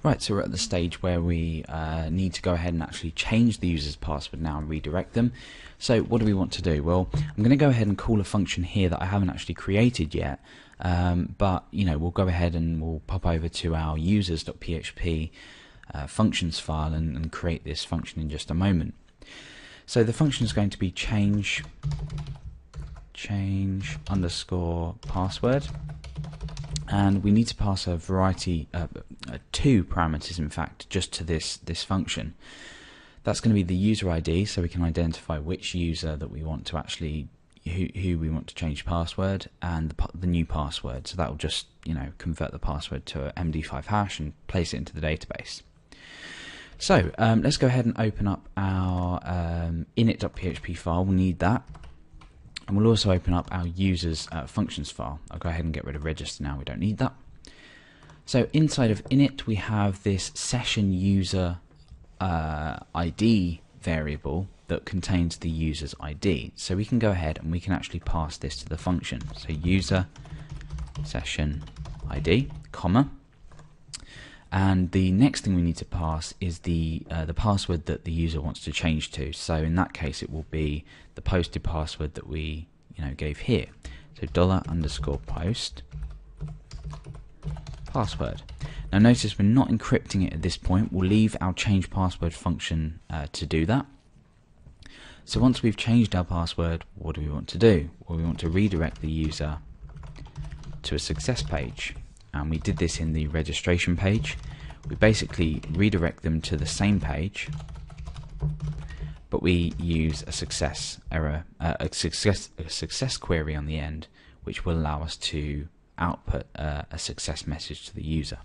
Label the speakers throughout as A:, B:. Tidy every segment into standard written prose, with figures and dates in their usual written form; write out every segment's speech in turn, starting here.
A: Right, so we're at the stage where we need to go ahead and actually change the user's password now and redirect them. So what do we want to do? Well, I'm going to go ahead and call a function here that I haven't actually created yet, but we'll go ahead and we'll pop over to our users.php functions file and create this function in just a moment. So the function is going to be change underscore password, and we need to pass a variety, two parameters in fact, just to this function. That's going to be the user ID, so we can identify which user that we want to actually, who we want to change password, and the new password. So that will just convert the password to an MD5 hash and place it into the database. So let's go ahead and open up our init.php file. We'll need that. And we'll also open up our users functions file. I'll go ahead and get rid of register now, we don't need that. So inside of init we have this session user ID variable that contains the user's ID. So we can go ahead and we can actually pass this to the function. So user session ID, comma. And the next thing we need to pass is the password that the user wants to change to. So in that case, it will be the posted password that we gave here. So $_post password. Now notice we're not encrypting it at this point. We'll leave our change password function to do that. So once we've changed our password, what do we want to do? Well, we want to redirect the user to a success page. And we did this in the registration page. We basically redirect them to the same page, but we use a success query on the end, which will allow us to output a success message to the user.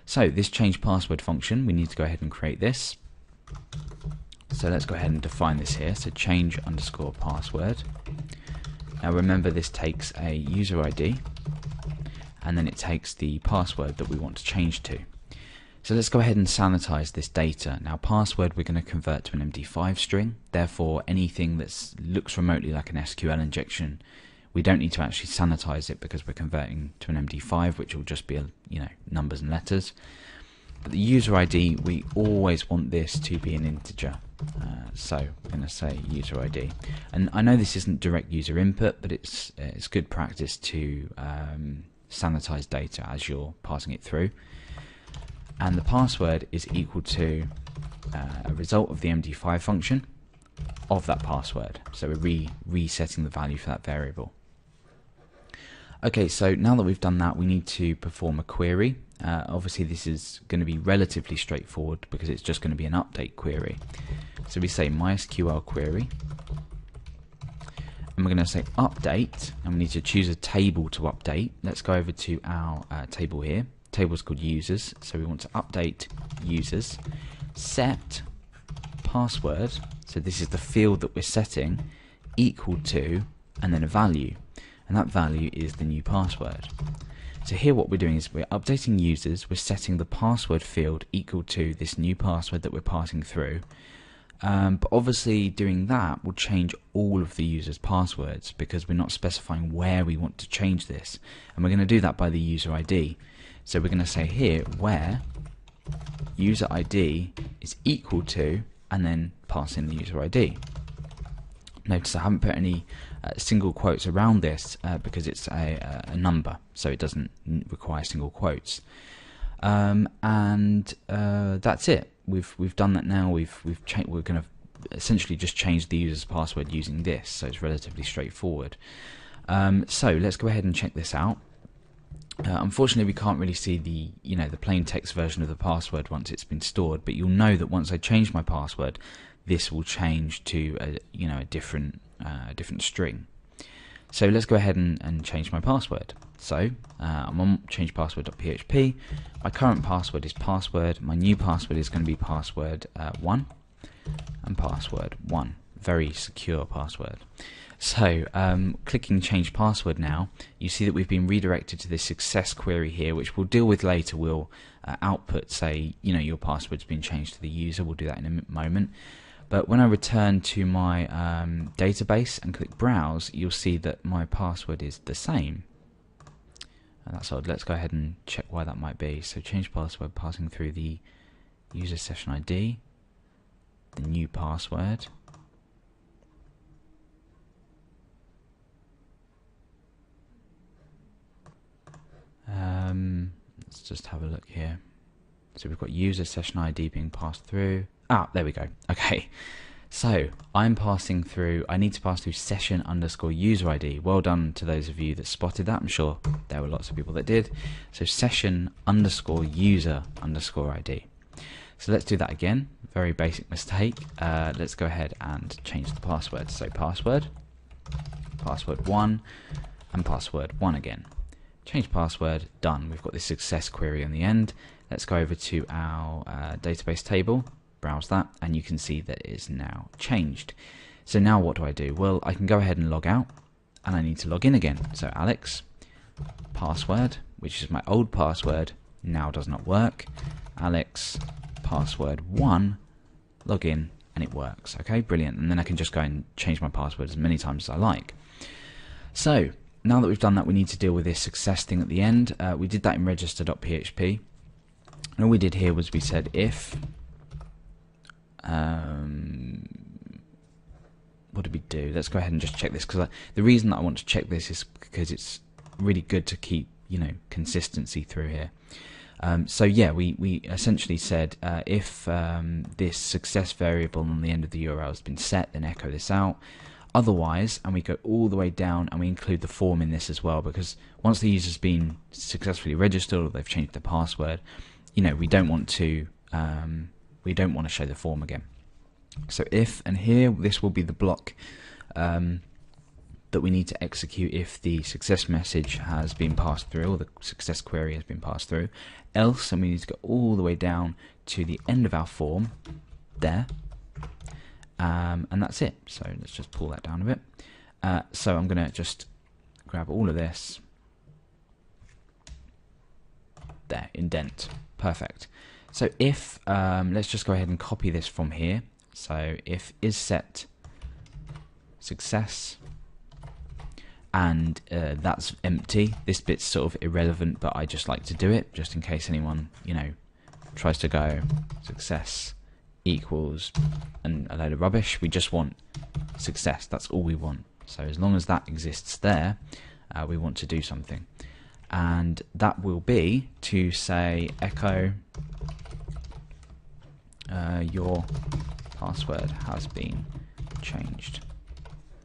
A: So this change password function, we need to go ahead and create this. So let's go ahead and define this here. So change underscore password. Now remember, this takes a user ID, and then it takes the password that we want to change to. So let's go ahead and sanitize this data. Now password we're going to convert to an MD5 string, therefore anything that looks remotely like an SQL injection, we don't need to actually sanitize it because we're converting to an MD5, which will just be numbers and letters. But the user ID, we always want this to be an integer. So we're going to say user ID. And I know this isn't direct user input, but it's good practice to sanitize data as you're passing it through. And the password is equal to a result of the MD5 function of that password. So we're resetting the value for that variable. Okay, so now that we've done that, we need to perform a query. Obviously this is going to be relatively straightforward because it's just going to be an update query. So we say MySQL query, and we're going to say update, and we need to choose a table to update. Let's go over to our table here. Table is called users, so we want to update users. Set password, so this is the field that we're setting, equal to, and then a value, and that value is the new password. So here what we're doing is we're updating users, we're setting the password field equal to this new password that we're passing through. But obviously doing that will change all of the users' passwords because we're not specifying where we want to change this, and we're going to do that by the user ID. So we're going to say here where user ID is equal to, and then pass in the user ID. Notice I haven't put any single quotes around this because it's a number, so it doesn't require single quotes. And that's it. We've done that now. We're going to essentially just change the user's password using this, so it's relatively straightforward. So let's go ahead and check this out. Unfortunately, we can't really see the the plain text version of the password once it's been stored, but you'll know that once I change my password, this will change to a different string. So let's go ahead and change my password. So I'm on change password.php. My current password is password. My new password is going to be password 1 and password 1. Very secure password. So clicking change password now, you see that we've been redirected to this success query here, which we'll deal with later. We'll output, say, your password's been changed to the user. We'll do that in a moment. But when I return to my database and click browse, you'll see that my password is the same. That's odd. Let's go ahead and check why that might be. So change password passing through the user session ID, the new password. Let's just have a look here. So we've got user session ID being passed through. Ah, there we go. Okay. So I'm passing through, I need to pass through session underscore user ID. Well done to those of you that spotted that. I'm sure there were lots of people that did. So session underscore user underscore ID. So let's do that again. Very basic mistake. Let's go ahead and change the password. So password 1, and password 1 again. Change password, done. We've got this success query on the end. Let's go over to our database table, browse that, and you can see that it is now changed. So now what do I do? Well, I can go ahead and log out, and I need to log in again. So Alex, password, which is my old password, now does not work. Alex, password 1, log in, and it works. Okay, brilliant. And then I can just go and change my password as many times as I like. So now that we've done that, we need to deal with this success thing at the end. We did that in register.php. And all we did here was we said if, what did we do? Let's go ahead and just check this, because the reason that I want to check this is because it's really good to keep, you know, consistency through here. So yeah, we essentially said if this success variable on the end of the URL has been set, then echo this out. Otherwise, and we go all the way down and we include the form in this as well, because once the user's been successfully registered or they've changed their password, you know, we don't want to show the form again. So if, and here this will be the block that we need to execute if the success message has been passed through, or the success query has been passed through. Else, and we need to go all the way down to the end of our form there. And that's it. So let's just pull that down a bit. So I'm going to just grab all of this. There, indent. Perfect. So if, let's just go ahead and copy this from here. So if is set success, and that's empty. This bit's sort of irrelevant, but I just like to do it just in case anyone, you know, tries to go success equals and a load of rubbish. We just want success. That's all we want. So as long as that exists there, we want to do something, and that will be to say echo your password has been changed.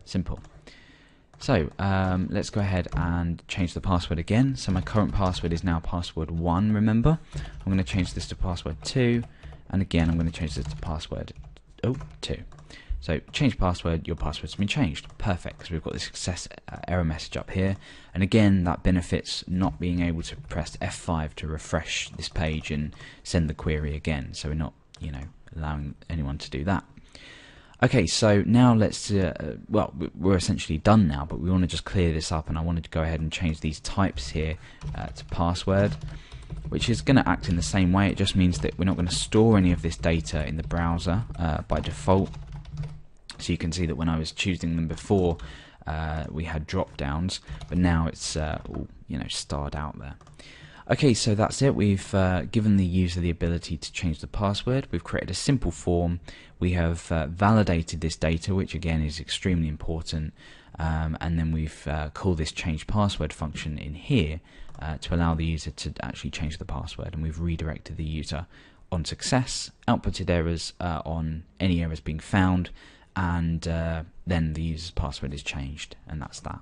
A: Simple. So let's go ahead and change the password again. So my current password is now password 1, remember. I'm going to change this to password 2, and again I'm going to change this to password 2. So change password, your password's been changed. Perfect, because we've got the success error message up here. And again, that benefits not being able to press F5 to refresh this page and send the query again. So we're not, you know, allowing anyone to do that. Okay, so now let's, well, we're essentially done now, but we want to just clear this up, and I wanted to go ahead and change these types here to password, which is going to act in the same way. It just means that we're not going to store any of this data in the browser by default. So you can see that when I was choosing them before, we had drop downs, but now it's all, you know, starred out there. Okay, so that's it. We've given the user the ability to change the password. We've created a simple form. We have validated this data, which again is extremely important. And then we've called this change password function in here to allow the user to actually change the password. And we've redirected the user on success, outputted errors on any errors being found, and then the user's password is changed, and that's that.